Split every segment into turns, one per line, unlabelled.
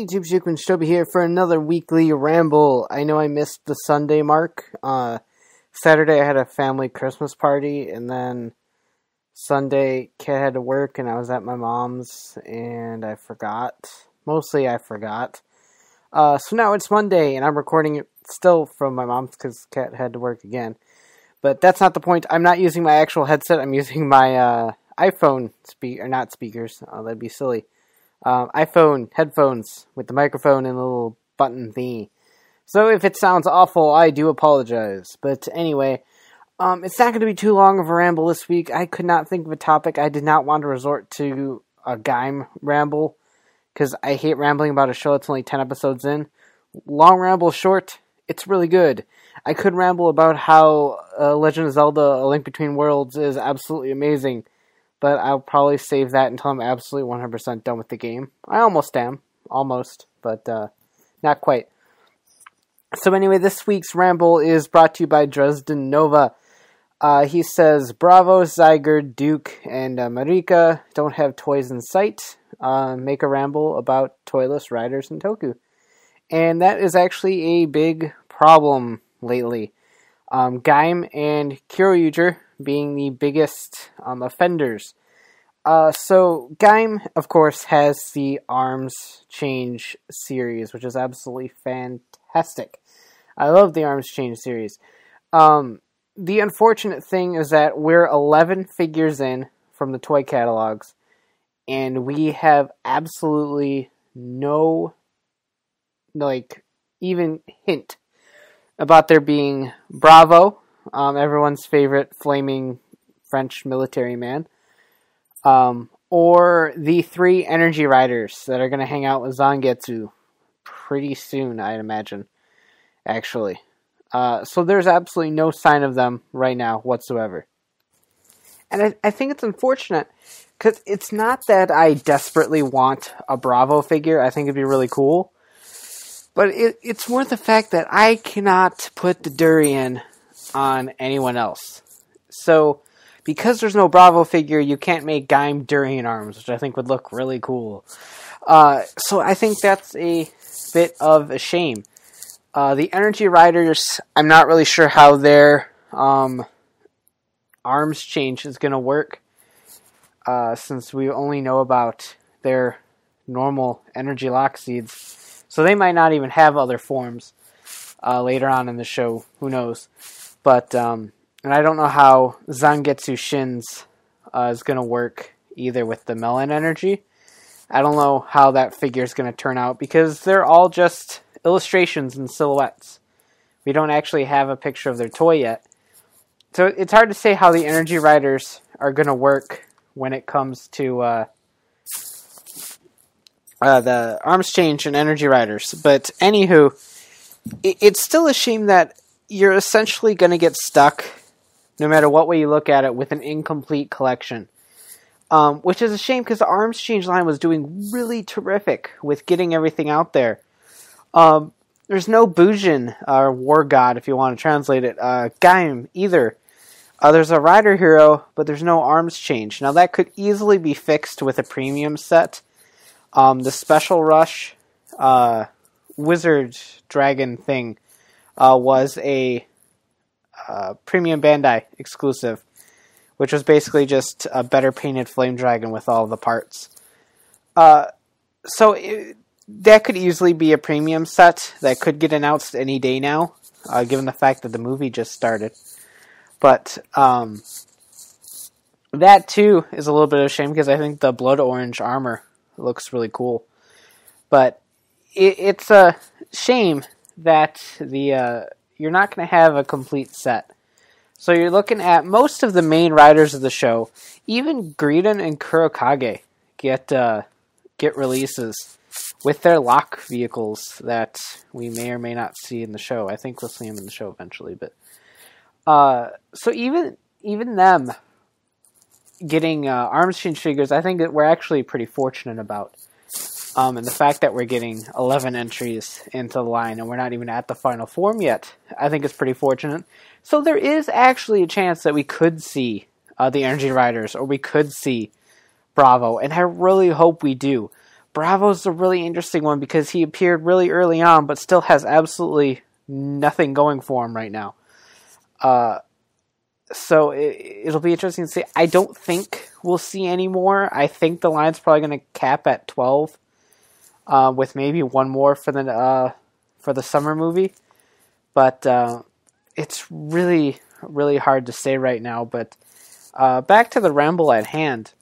YouTube, Shikman Shobi here for another weekly ramble. I know I missed the Sunday mark. Saturday I had a family Christmas party, and then Sunday Kat had to work, and I was at my mom's, and I forgot. Mostly I forgot. So now it's Monday, and I'm recording it still from my mom's because Kat had to work again. But that's not the point. I'm not using my actual headset. I'm using my iPhone not speakers. That'd be silly. iPhone headphones with the microphone and the little button thingy. So if it sounds awful, I do apologize. But anyway, it's not going to be too long of a ramble this week. I could not think of a topic. I did not want to resort to a Gaim ramble, because I hate rambling about a show that's only 10 episodes in. Long ramble short, it's really good. I could ramble about how Legend of Zelda A Link Between Worlds is absolutely amazing, but I'll probably save that until I'm absolutely 100% done with the game. I almost am. Almost, but not quite. So anyway, this week's ramble is brought to you by Dresden Nova. He says, Bravo, Zyger, Duke, and Marika don't have toys in sight. Make a ramble about toyless riders in Toku. And that is actually a big problem lately. Gaim and Kyoryuger being the biggest offenders. So Gaim, of course, has the Arms Change series, which is absolutely fantastic. I love the Arms Change series. The unfortunate thing is that we're 11 figures in from the toy catalogs, and we have absolutely no, even hint about there being Bravo, everyone's favorite flaming French military man, or the 3 energy riders that are going to hang out with Zangetsu pretty soon, I'd imagine, actually. So there's absolutely no sign of them right now whatsoever. And I think it's unfortunate, because it's not that I desperately want a Bravo figure. I think it'd be really cool. But it's more the fact that I cannot put the durian on anyone else. So, because there's no Bravo figure, you can't make Gaim durian arms, which I think would look really cool. So I think that's a bit of a shame. The Energy Riders, I'm not really sure how their arms change is going to work, since we only know about their normal Energy Lock Seeds. So they might not even have other forms later on in the show. Who knows? But, and I don't know how Zangetsu Shins is going to work either with the Melon Energy. I don't know how that figure is going to turn out, because they're all just illustrations and silhouettes. We don't actually have a picture of their toy yet. So it's hard to say how the Energy Riders are going to work when it comes to the Arms Change and Energy Riders. But anywho, it's still a shame that you're essentially going to get stuck, no matter what way you look at it, with an incomplete collection. Which is a shame, because the Arms Change line was doing really terrific with getting everything out there. There's no Bujin, or War God, if you want to translate it, Gaim, either. There's a Rider Hero, but there's no Arms Change. Now, that could easily be fixed with a premium set. The Special Rush Wizard Dragon thing was a premium Bandai exclusive, which was basically just a better painted Flame Dragon with all the parts. That could easily be a premium set that could get announced any day now, given the fact that the movie just started. But that too is a little bit of a shame, because I think the blood orange armor looks really cool. But it's a shame that you're not going to have a complete set. So you're looking at most of the main riders of the show. Even Griden and Kurokage get releases with their lock vehicles that we may or may not see in the show. I think we'll see them in the show eventually. But so even them getting Arms Change figures, I think that we're actually pretty fortunate about. And the fact that we're getting 11 entries into the line and we're not even at the final form yet, I think is pretty fortunate. So there is actually a chance that we could see the Energy Riders, or we could see Bravo, and I really hope we do. Bravo's a really interesting one because he appeared really early on, but still has absolutely nothing going for him right now. So it'll be interesting to see. I don't think we'll see any more. I think the line's probably going to cap at 12, with maybe one more for the summer movie. But it's really, really hard to say right now. But back to the Ramble at hand.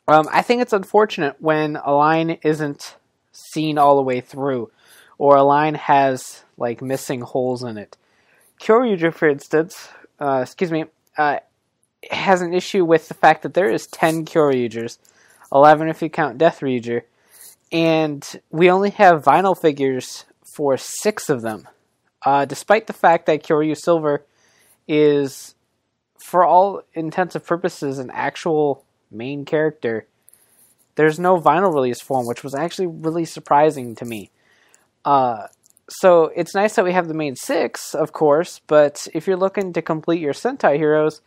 I think it's unfortunate when a line isn't seen all the way through, or a line has like missing holes in it. Kyoryuger, for instance, has an issue with the fact that there is 10 Kyoryugers, 11 if you count Death Ryuger, and we only have vinyl figures for 6 of them. Despite the fact that Kyoryu Silver is, for all intents and purposes, an actual main character, there's no vinyl release for him, which was actually really surprising to me. So it's nice that we have the main 6, of course, but if you're looking to complete your Sentai heroes,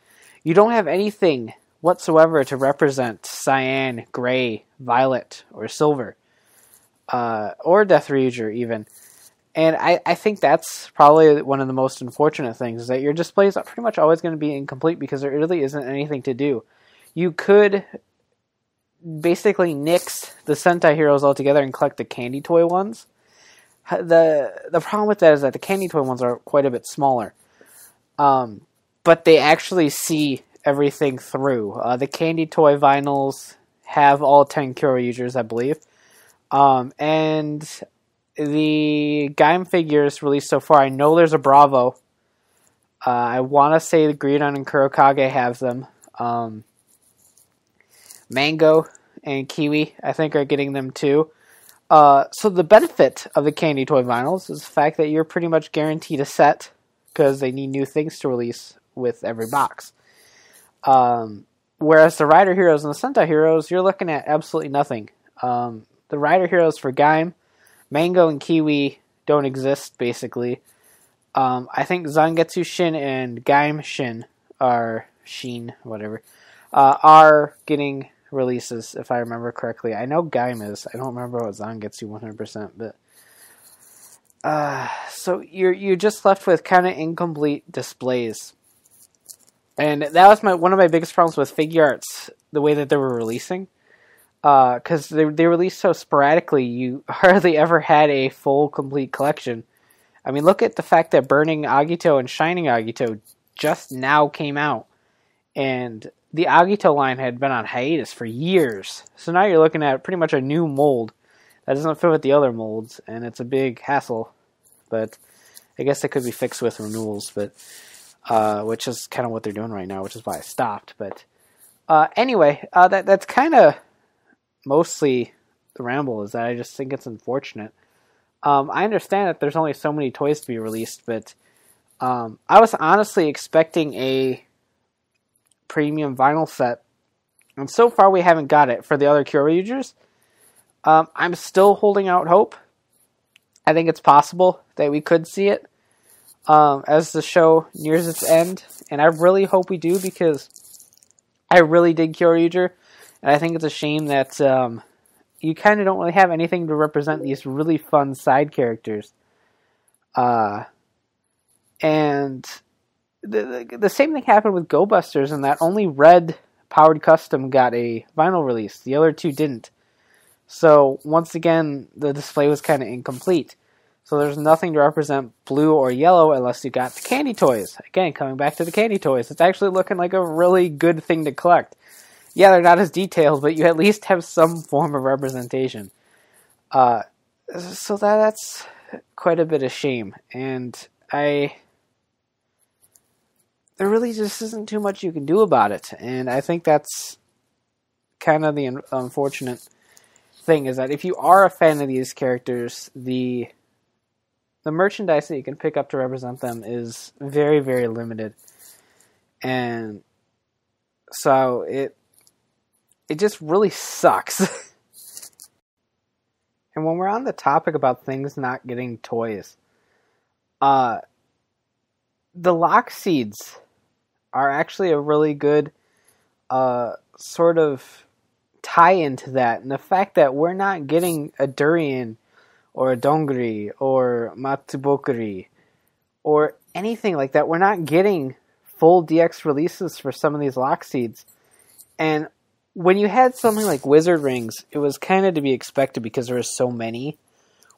you don't have anything whatsoever to represent Cyan, Gray, Violet, or Silver, or Death Ryuger even. And I think that's probably one of the most unfortunate things, is that your displays are pretty much always going to be incomplete because there really isn't anything to do. You could basically nix the Sentai heroes altogether and collect the candy toy ones. The problem with that is that the candy toy ones are quite a bit smaller. But they actually see everything through. The candy toy vinyls have all 10 Kyoryugers, I believe. And the Gaim figures released so far, I know there's a Bravo. I want to say the Greedon and Kurokage have them. Mango and Kiwi, I think, are getting them too. So the benefit of the candy toy vinyls is the fact that you're pretty much guaranteed a set, because they need new things to release with every box. Whereas the Rider Heroes and the Sentai Heroes, you're looking at absolutely nothing. The Rider Heroes for Gaim, Mango and Kiwi don't exist, basically. I think Zangetsu Shin and Gaim Shin are getting releases, if I remember correctly. I know Gaim is. I don't remember what Zangetsu 100%, but so you're just left with kind of incomplete displays. And that was one of my biggest problems with figure arts, the way that they were releasing. Because they released so sporadically, you hardly ever had a full, complete collection. I mean, look at the fact that Burning Agito and Shining Agito just now came out. And the Agito line had been on hiatus for years. So now you're looking at pretty much a new mold that doesn't fit with the other molds, and it's a big hassle. But I guess it could be fixed with renewals, but which is kind of what they're doing right now, which is why I stopped. But anyway, that's kind of mostly the Ramble, is that I just think it's unfortunate. I understand that there's only so many toys to be released, but I was honestly expecting a premium vinyl set, and so far we haven't got it for the other Kyoryugers. I'm still holding out hope. I think it's possible that we could see it as the show nears its end, and I really hope we do, because I really dig Kyoryuger, and I think it's a shame that you kind of don't really have anything to represent these really fun side characters. And the same thing happened with Go Busters, in that only Red Powered Custom got a vinyl release. The other two didn't. So, once again, the display was kind of incomplete. So there's nothing to represent blue or yellow unless you got the candy toys. Again, coming back to the candy toys, it's actually looking like a really good thing to collect. Yeah, they're not as detailed, but you at least have some form of representation. So that's quite a bit of shame. And there really just isn't too much you can do about it. And I think that's kind of the unfortunate thing, is that if you are a fan of these characters, the merchandise that you can pick up to represent them is very, very limited. And so it just really sucks. And when we're on the topic about things not getting toys, the lock seeds are actually a really good sort of tie into that, and the fact that we're not getting a Durian or a Dongri or Matsubokuri or anything like that. We're not getting full DX releases for some of these lock seeds. And when you had something like Wizard Rings, it was kind of to be expected because there were so many.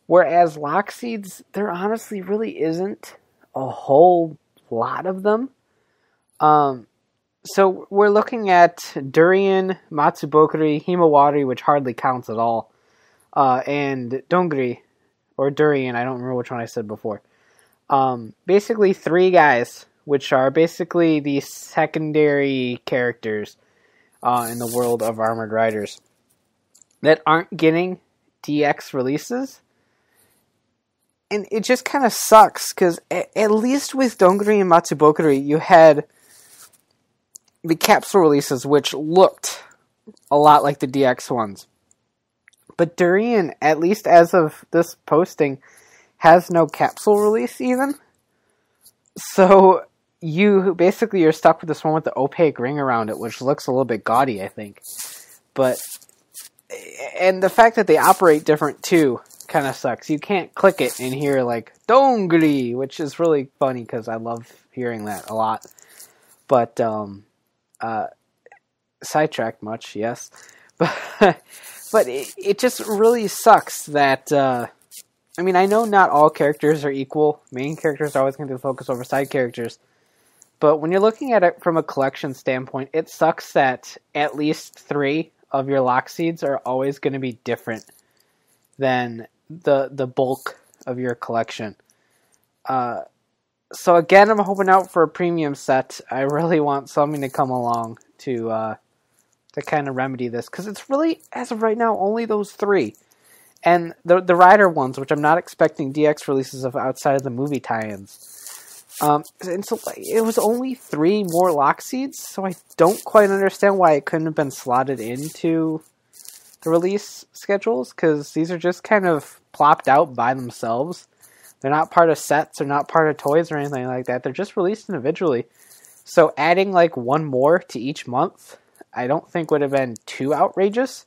Whereas lock seeds, there honestly really isn't a whole lot of them. So we're looking at Durian, Matsubokuri, Himawari, which hardly counts at all, and Dongri, or Durian, I don't remember which one I said before. Basically 3 guys, which are basically the secondary characters in the world of Armored Riders that aren't getting DX releases. And it just kind of sucks, because at least with Dongri and Matsubokuri, you had the capsule releases, which looked a lot like the DX ones. But Durian, at least as of this posting, has no capsule release even. So you're stuck with this one with the opaque ring around it, which looks a little bit gaudy, I think. And the fact that they operate different too kind of sucks. You can't click it and hear like Dongri, which is really funny because I love hearing that a lot. But sidetracked much, yes. But it just really sucks that, I mean, I know not all characters are equal. Main characters are always going to be the focus over side characters. But when you're looking at it from a collection standpoint, it sucks that at least 3 of your lock seeds are always going to be different than the bulk of your collection. So again, I'm hoping out for a premium set. I really want something to come along to kind of remedy this, because it's really, as of right now, only those 3. And the Rider ones, which I'm not expecting DX releases of outside of the movie tie-ins. And so it was only 3 more lock seeds, so I don't quite understand why it couldn't have been slotted into the release schedules, because these are just kind of plopped out by themselves. They're not part of sets, they're not part of toys or anything like that. They're just released individually. So adding like 1 more to each month, I don't think would have been too outrageous,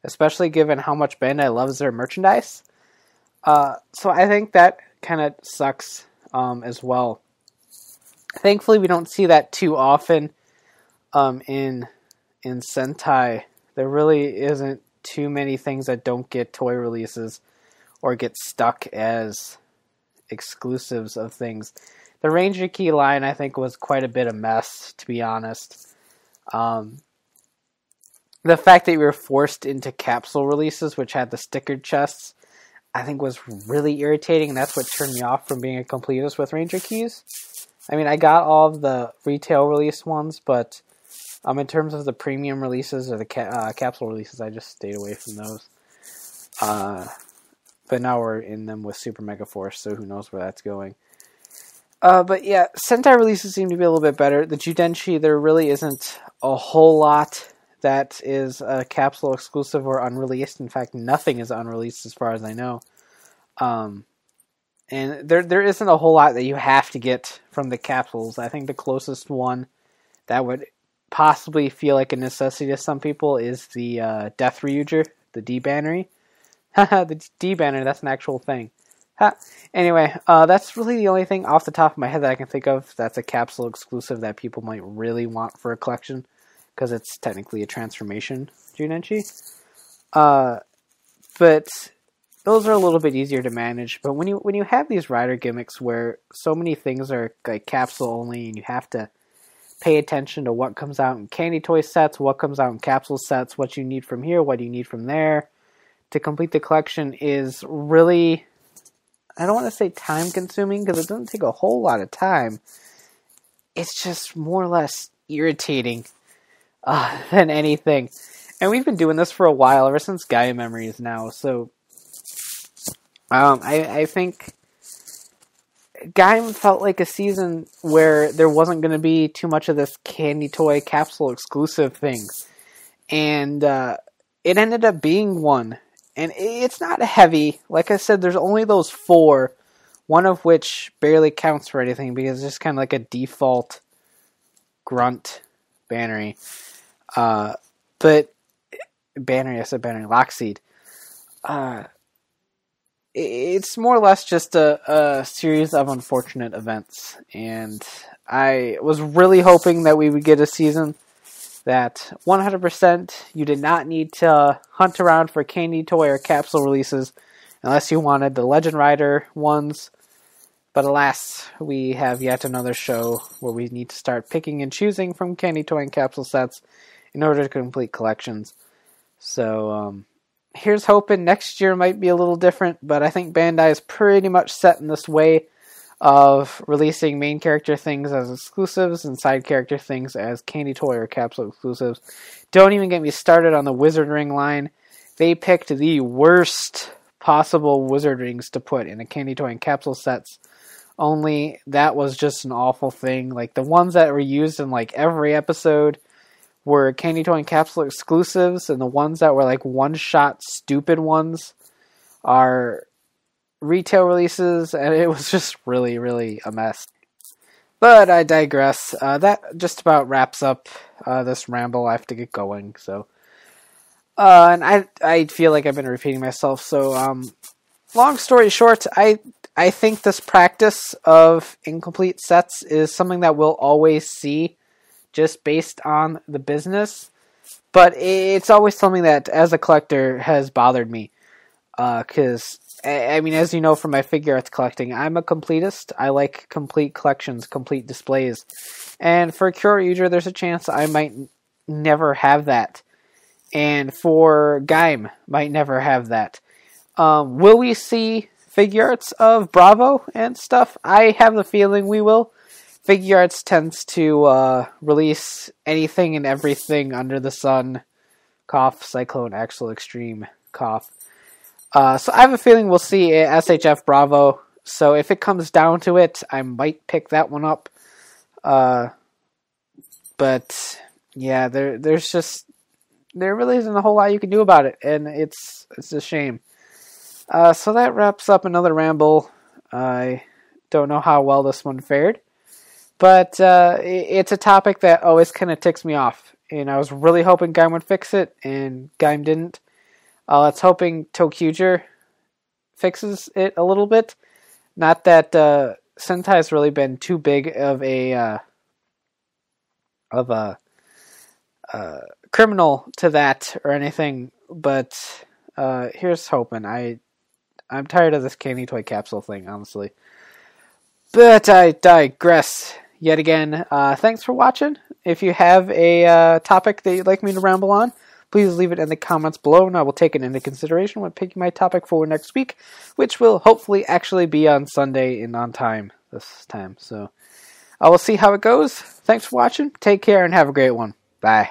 especially given how much Bandai loves their merchandise. So I think that kind of sucks as well. Thankfully, we don't see that too often in Sentai. There really isn't too many things that don't get toy releases or get stuck as exclusives of things. The Ranger Key line, I think, was quite a bit of mess, to be honest. The fact that we were forced into capsule releases, which had the stickered chests, I think was really irritating, and that's what turned me off from being a completist with Ranger Keys. I mean, I got all of the retail release ones, but in terms of the premium releases or the capsule releases, I just stayed away from those. But now we're in them with Super Mega Force, so who knows where that's going. But yeah, Sentai releases seem to be a little bit better. The Judenshi, there really isn't a whole lot that is a capsule exclusive or unreleased. In fact, nothing is unreleased as far as I know. And there isn't a whole lot that you have to get from the capsules. I think the closest one that would possibly feel like a necessity to some people is the Death Ryuger, the D-Bannery. The D-Banner, that's an actual thing. Anyway, that's really the only thing off the top of my head that I can think of that's a capsule exclusive that people might really want for a collection, because it's technically a transformation Judenshi. But those are a little bit easier to manage. But when you have these rider gimmicks where so many things are like capsule only, and you have to pay attention to what comes out in candy toy sets, what comes out in capsule sets, what you need from here, what you need from there to complete the collection, is really, I don't want to say time consuming, because it doesn't take a whole lot of time. It's just more or less irritating than anything. And we've been doing this for a while, ever since Gaia Memories now. So I think Gaim felt like a season where there wasn't going to be too much of this candy toy capsule exclusive thing. And it ended up being one. And it's not heavy. Like I said, there's only those 4, one of which barely counts for anything because it's just kind of like a default grunt bannery. But Banner, yes, a Banner Lockseed. It's more or less just a series of unfortunate events, and I was really hoping that we would get a season that 100% you did not need to hunt around for candy toy or capsule releases unless you wanted the Legend Rider ones. But alas, we have yet another show where we need to start picking and choosing from candy toy and capsule sets in order to complete collections. So, here's hoping next year might be a little different, but I think Bandai is pretty much set in this way of releasing main character things as exclusives and side character things as candy toy or capsule exclusives. Don't even get me started on the Wizard Ring line. They picked the worst possible Wizard Rings to put in a candy toy and capsule sets. Only that was just an awful thing. Like the ones that were used in like every episode were candy toy and capsule exclusives, and the ones that were like one-shot stupid ones are retail releases, and it was just really, really a mess. But I digress. That just about wraps up this ramble. I have to get going, so. And I feel like I've been repeating myself, so long story short, I think this practice of incomplete sets is something that we'll always see just based on the business, but it's always something that, as a collector, has bothered me. Because, I mean, as you know from my figure arts collecting, I'm a completist. I like complete collections, complete displays. And for Kyoryuger, there's a chance I might never have that. And for Gaim, might never have that. Will we see figure arts of Bravo and stuff? I have the feeling we will. Figure Arts tends to release anything and everything under the sun. Cough, Cyclone, Axel, Extreme, cough. So I have a feeling we'll see a SHF Bravo. So if it comes down to it, I might pick that one up. But yeah, there really isn't a whole lot you can do about it, and it's a shame. So that wraps up another ramble. I don't know how well this one fared. But it's a topic that always kind of ticks me off. And I was really hoping Gaim would fix it, and Gaim didn't. Let's hoping Tokuger fixes it a little bit. Not that Sentai has really been too big of a criminal to that or anything, but here's hoping. I'm tired of this candy toy capsule thing, honestly. But I digress yet again. Thanks for watching. If you have a topic that you'd like me to ramble on, please leave it in the comments below, and I will take it into consideration when picking my topic for next week, which will hopefully actually be on Sunday and on time this time. So I will see how it goes. Thanks for watching. Take care and have a great one. Bye.